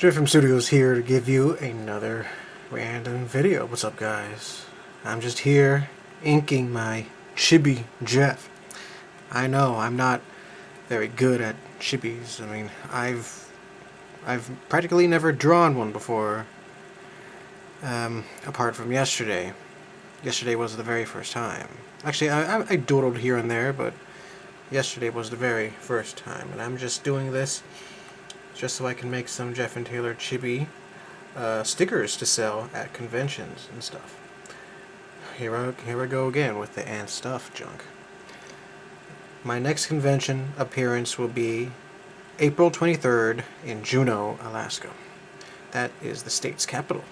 JFM Studio is here to give you another random video. What's up, guys? I'm just here inking my chibi Jeff. I know I'm not very good at chibis. I mean, I've practically never drawn one before, apart from yesterday. Yesterday was the very first time. Actually, I doodled here and there, but yesterday was the very first time, and I'm just doing this just so I can make some Jeff and Taylor chibi stickers to sell at conventions and stuff. Here I go again with the and stuff junk. My next convention appearance will be April 23rd in Juneau, Alaska. That is the state's capital.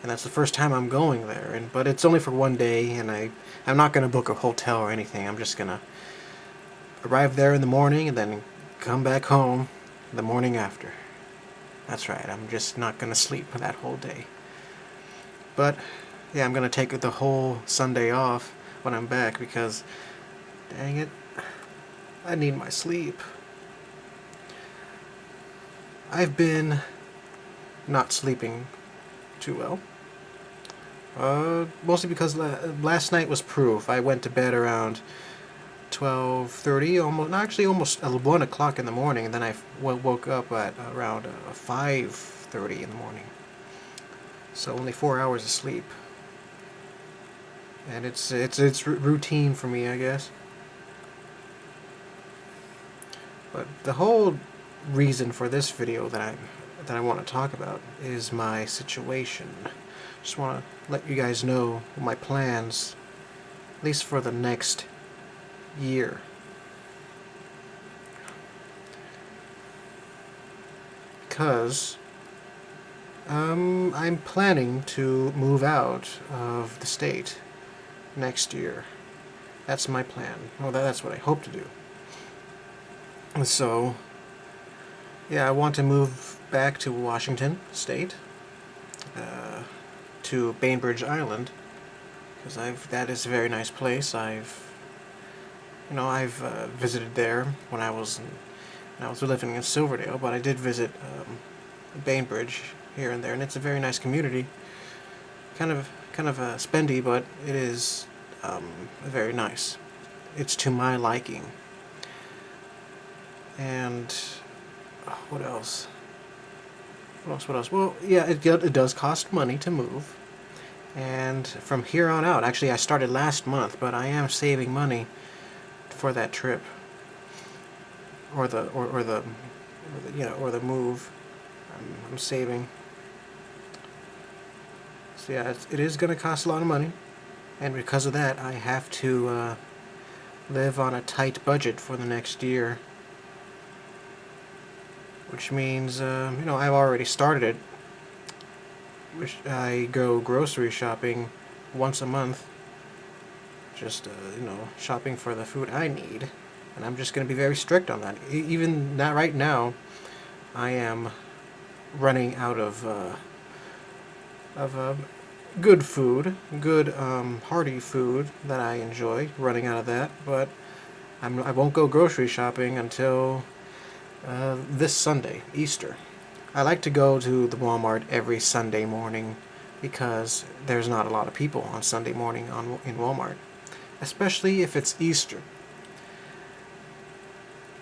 And that's the first time I'm going there, but it's only for one day, and I'm not going to book a hotel or anything. I'm just going to arrive there in the morning and then come back home the morning after. That's right, I'm just not going to sleep that whole day. But, yeah, I'm going to take the whole Sunday off when I'm back because, dang it, I need my sleep. I've been not sleeping too well. Mostly because last night was proof. I went to bed around 12:30, almost 1 o'clock in the morning, and then I woke up at around 5:30 in the morning. So only 4 hours of sleep, and it's routine for me, I guess. But the whole reason for this video that I want to talk about is my situation. Just want to let you guys know my plans, at least for the next year. Because I'm planning to move out of the state next year. That's my plan. Well, that's what I hope to do. And so, yeah, I want to move back to Washington State, to Bainbridge Island, because that is a very nice place. I've visited there when I was living in Silverdale, but I did visit Bainbridge here and there, and it's a very nice community. Kind of spendy, but it is very nice. It's to my liking. And what else? Well, yeah, it does cost money to move. And from here on out, actually, I started last month, but I am saving money for that trip, or the move. I'm saving. So yeah, it is going to cost a lot of money, and because of that, I have to live on a tight budget for the next year. Which means, I've already started it. I go grocery shopping once a month. Just, shopping for the food I need. And I'm just going to be very strict on that. Even not right now, I am running out of good food, good hearty food that I enjoy. Running out of that, but I won't go grocery shopping until this Sunday, Easter. I like to go to the Walmart every Sunday morning because there's not a lot of people on Sunday morning in Walmart, especially if it's Easter,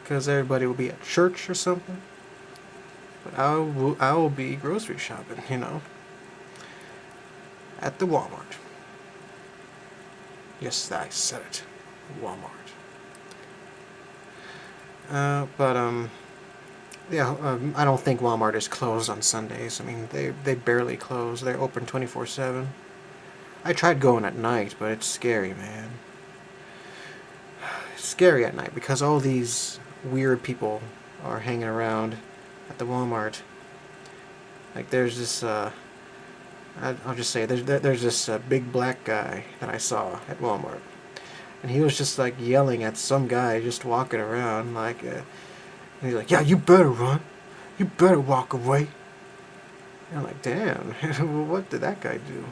because everybody will be at church or something. But I will be grocery shopping, at the Walmart. Yes, I said it, Walmart. I don't think Walmart is closed on Sundays. I mean, they barely close. They're open 24/7. I tried going at night, but it's scary, man. It's scary at night because all these weird people are hanging around at the Walmart. Like, there's this, I'll just say, there's this big black guy that I saw at Walmart. And he was just, like, yelling at some guy just walking around, like, and he's like, "Yeah, you better run. You better walk away." And I'm like, damn, what did that guy do?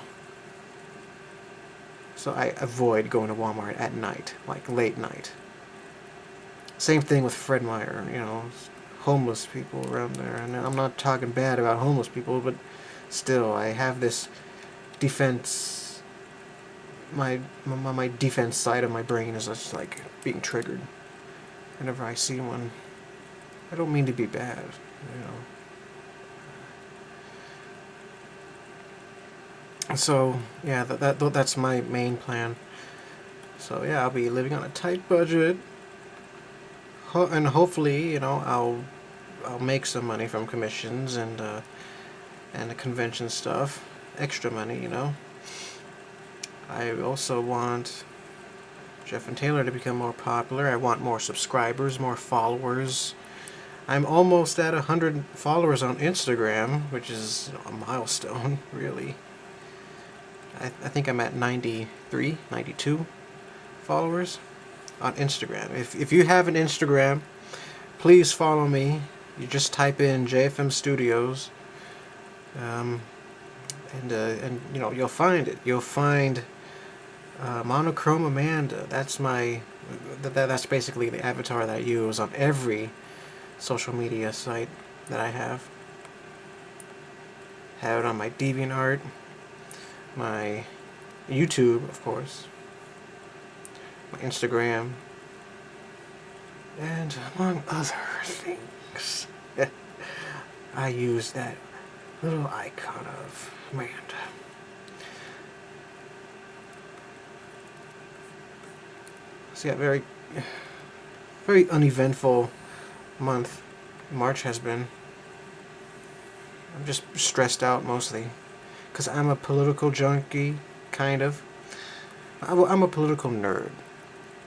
So I avoid going to Walmart at night, like late night. Same thing with Fred Meyer, homeless people around there. And I'm not talking bad about homeless people, but still, I have this defense. My defense side of my brain is just like being triggered whenever I see one. I don't mean to be bad, you know. So yeah, that's my main plan. So yeah, I'll be living on a tight budget, and hopefully, you know, I'll make some money from commissions and the convention stuff, extra money, you know. I also want Jeff and Taylor to become more popular. I want more subscribers, more followers. I'm almost at 100 followers on Instagram, which is, you know, a milestone, really. I think I'm at 93, 92 followers on Instagram. If you have an Instagram, please follow me. You just type in JFM Studios, and you know, you'll find it. You'll find Monochrome Amanda. That's basically the avatar that I use on every social media site that I have. Have it on my DeviantArt, my YouTube, of course, my Instagram, and among other things. I use that little icon of Amanda. So yeah, very uneventful month March has been. I'm just stressed out mostly because I'm a political junkie, kind of. I'm a political nerd,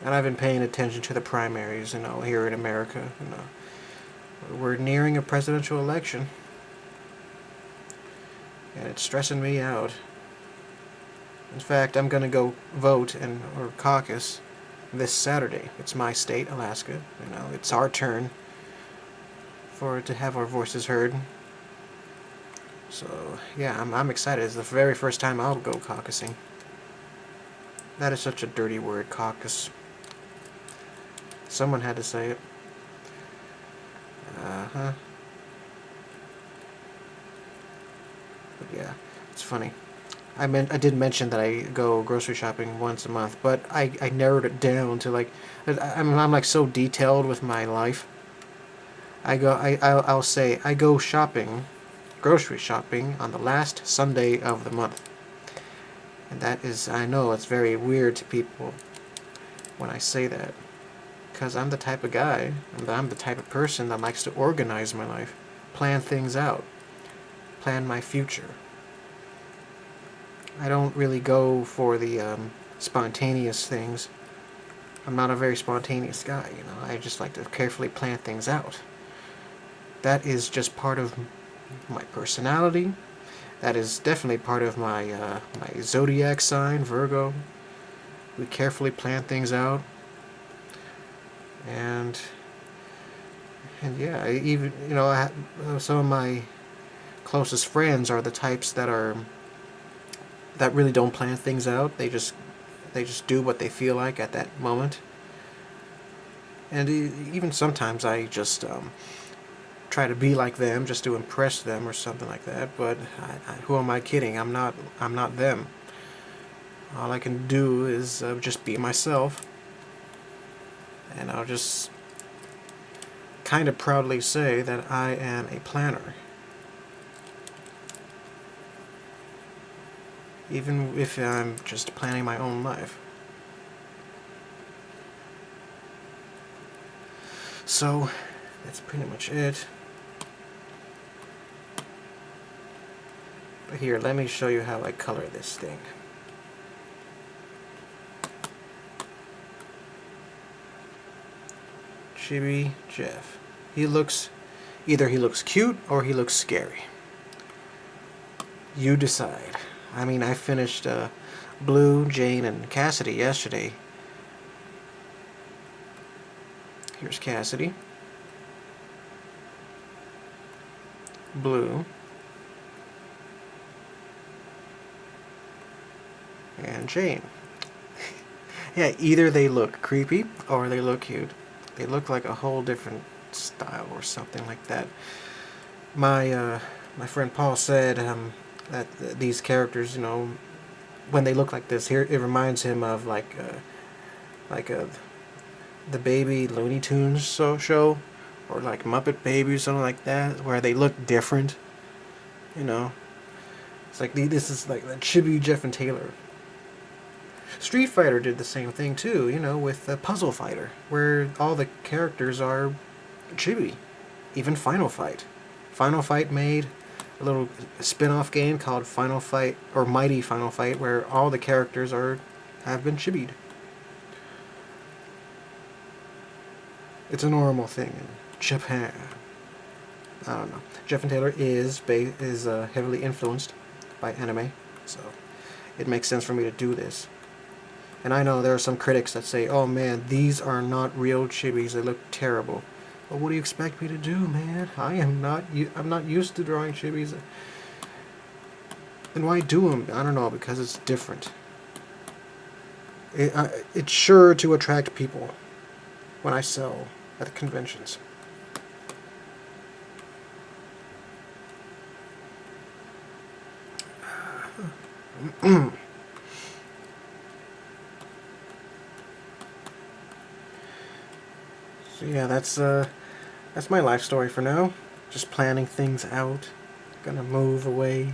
and I've been paying attention to the primaries, you know, here in America. You know, we're nearing a presidential election, and it's stressing me out. In fact, I'm gonna go vote or caucus this Saturday. It's my state, Alaska. You know, it's our turn to have our voices heard. So yeah, I'm excited. It's the very first time I'll go caucusing. That is such a dirty word, caucus. Someone had to say it. Uh-huh. But yeah, it's funny. I did mention that I go grocery shopping once a month, but I narrowed it down to like, I'm like so detailed with my life. I'll say I go grocery shopping on the last Sunday of the month. And that is, I know it's very weird to people when I say that, because I'm the type of guy, I'm the type of person that likes to organize my life, plan things out, plan my future. I don't really go for the spontaneous things. I'm not a very spontaneous guy, you know. I just like to carefully plan things out. That is just part of my personality. That is definitely part of my my zodiac sign, Virgo. We carefully plan things out, and yeah, even, you know, some of my closest friends are the types that really don't plan things out. They just do what they feel like at that moment. And even sometimes I just try to be like them just to impress them or something like that. But who am I kidding? I'm not them. All I can do is just be myself, and I'll just kind of proudly say that I am a planner. Even if I'm just planning my own life. So, that's pretty much it. But here, let me show you how I color this thing. Chibi Jeff. Either he looks cute or he looks scary. You decide. I mean, I finished Blue, Jane, and Cassidy yesterday. Here's Cassidy. Blue. And Jane. Yeah, either they look creepy or they look cute. They look like a whole different style or something like that. My friend Paul said that these characters, when they look like this, here it reminds him of like the Baby Looney Tunes show, or like Muppet Baby or something like that, where they look different. It's like this is like the chibi Jeff and Taylor. Street Fighter did the same thing too, with Puzzle Fighter, where all the characters are chibi. Even Final Fight. Final Fight made a little spin-off game called Final Fight, or Mighty Final Fight, where all the characters have been chibied. It's a normal thing in Japan. I don't know. Jeff and Taylor is heavily influenced by anime, so it makes sense for me to do this. And I know there are some critics that say, "Oh man, these are not real chibis. They look terrible." Well, what do you expect me to do, man? I'm not used to drawing chibis. Then why do them? I don't know, because it's different. It's sure to attract people when I sell at the conventions. So yeah, that's my life story for now. Just planning things out. Gonna move away,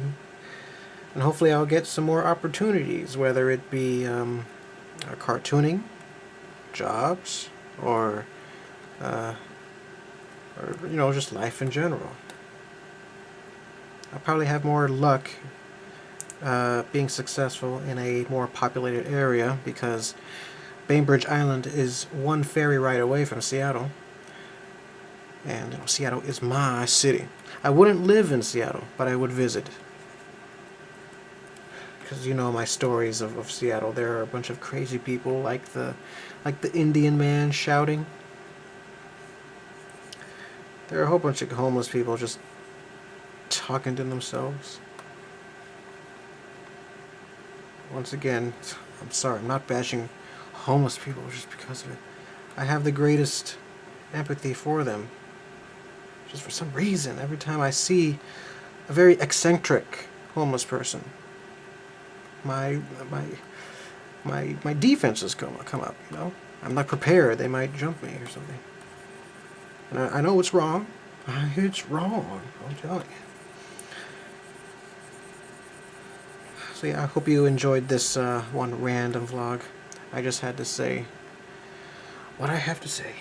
and hopefully I'll get some more opportunities, whether it be cartooning, jobs, or just life in general. I'll probably have more luck being successful in a more populated area, because Bainbridge Island is one ferry ride away from Seattle, and Seattle is my city. I wouldn't live in Seattle, but I would visit, because my stories of Seattle. There are a bunch of crazy people, like the Indian man shouting. There are a whole bunch of homeless people just talking to themselves. Once again, I'm sorry, I'm not bashing homeless people just because of it. I have the greatest empathy for them. Just for some reason, every time I see a very eccentric homeless person, my defenses come up. I'm not prepared. They might jump me or something. And I know it's wrong. It's wrong. I'm telling you. So yeah, I hope you enjoyed this one random vlog. I just had to say what I have to say.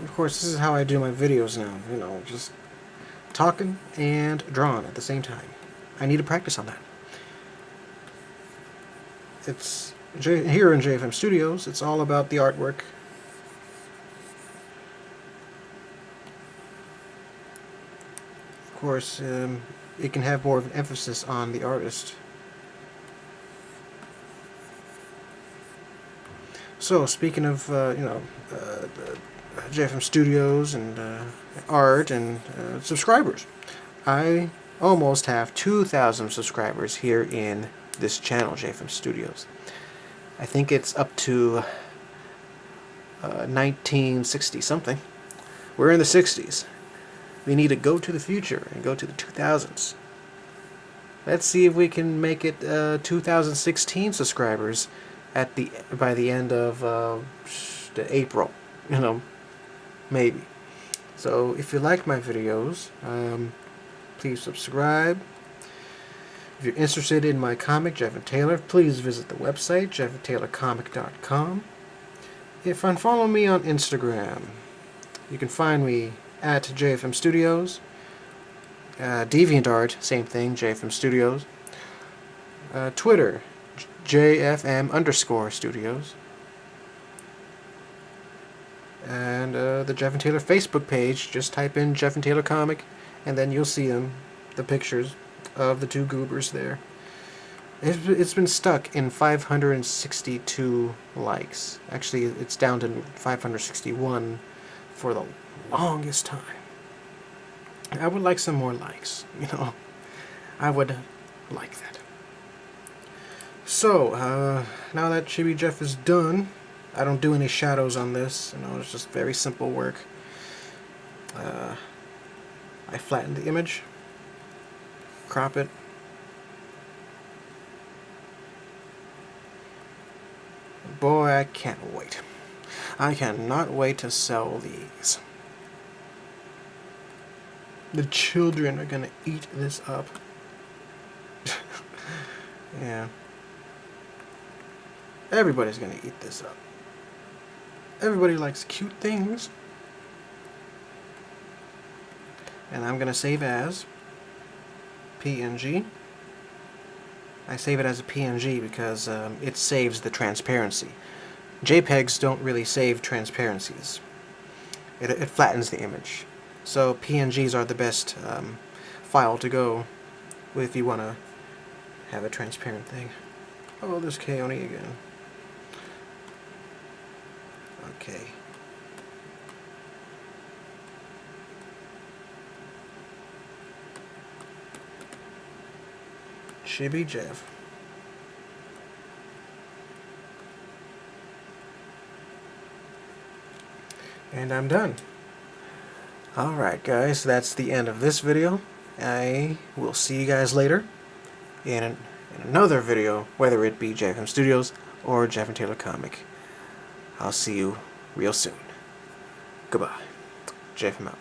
Of course, this is how I do my videos now, just talking and drawing at the same time. I need to practice on that. It's here in JFM Studios, it's all about the artwork. Of course, it can have more of an emphasis on the artist. So, speaking of, JFM Studios and art and subscribers, I almost have 2,000 subscribers here in this channel, JFM Studios. I think it's up to 1960 something. We're in the 60s. We need to go to the future and go to the 2000s. Let's see if we can make it 2016 subscribers by the end of April. Maybe. So if you like my videos, please subscribe. If you're interested in my comic, Jeff and Taylor, please visit the website, jeffandtaylorcomic.com. And follow me on Instagram. You can find me at JFM Studios. DeviantArt, same thing, JFM Studios. Twitter, JFM_Studios. And the Jeff and Taylor Facebook page, just type in Jeff and Taylor Comic, and then you'll see the pictures of the two goobers there. It's been stuck in 562 likes. Actually, it's down to 561 for the longest time. I would like some more likes, I would like that. So, now that Chibi Jeff is done, I don't do any shadows on this. You know, it's just very simple work. I flatten the image, crop it, boy, I can't wait. I cannot wait to sell these. The children are gonna eat this up. Yeah. Everybody's gonna eat this up. Everybody likes cute things. And I'm gonna save as PNG. I save it as a PNG because it saves the transparency. JPEGs don't really save transparencies. It flattens the image. So PNGs are the best file to go with if you want to have a transparent thing. Oh, there's Keone again. Okay. Chibi Jeff. And I'm done. Alright guys, that's the end of this video. I will see you guys later in another video, whether it be JFM Studios or Jeff and Taylor Comic. I'll see you real soon. Goodbye. JFM out.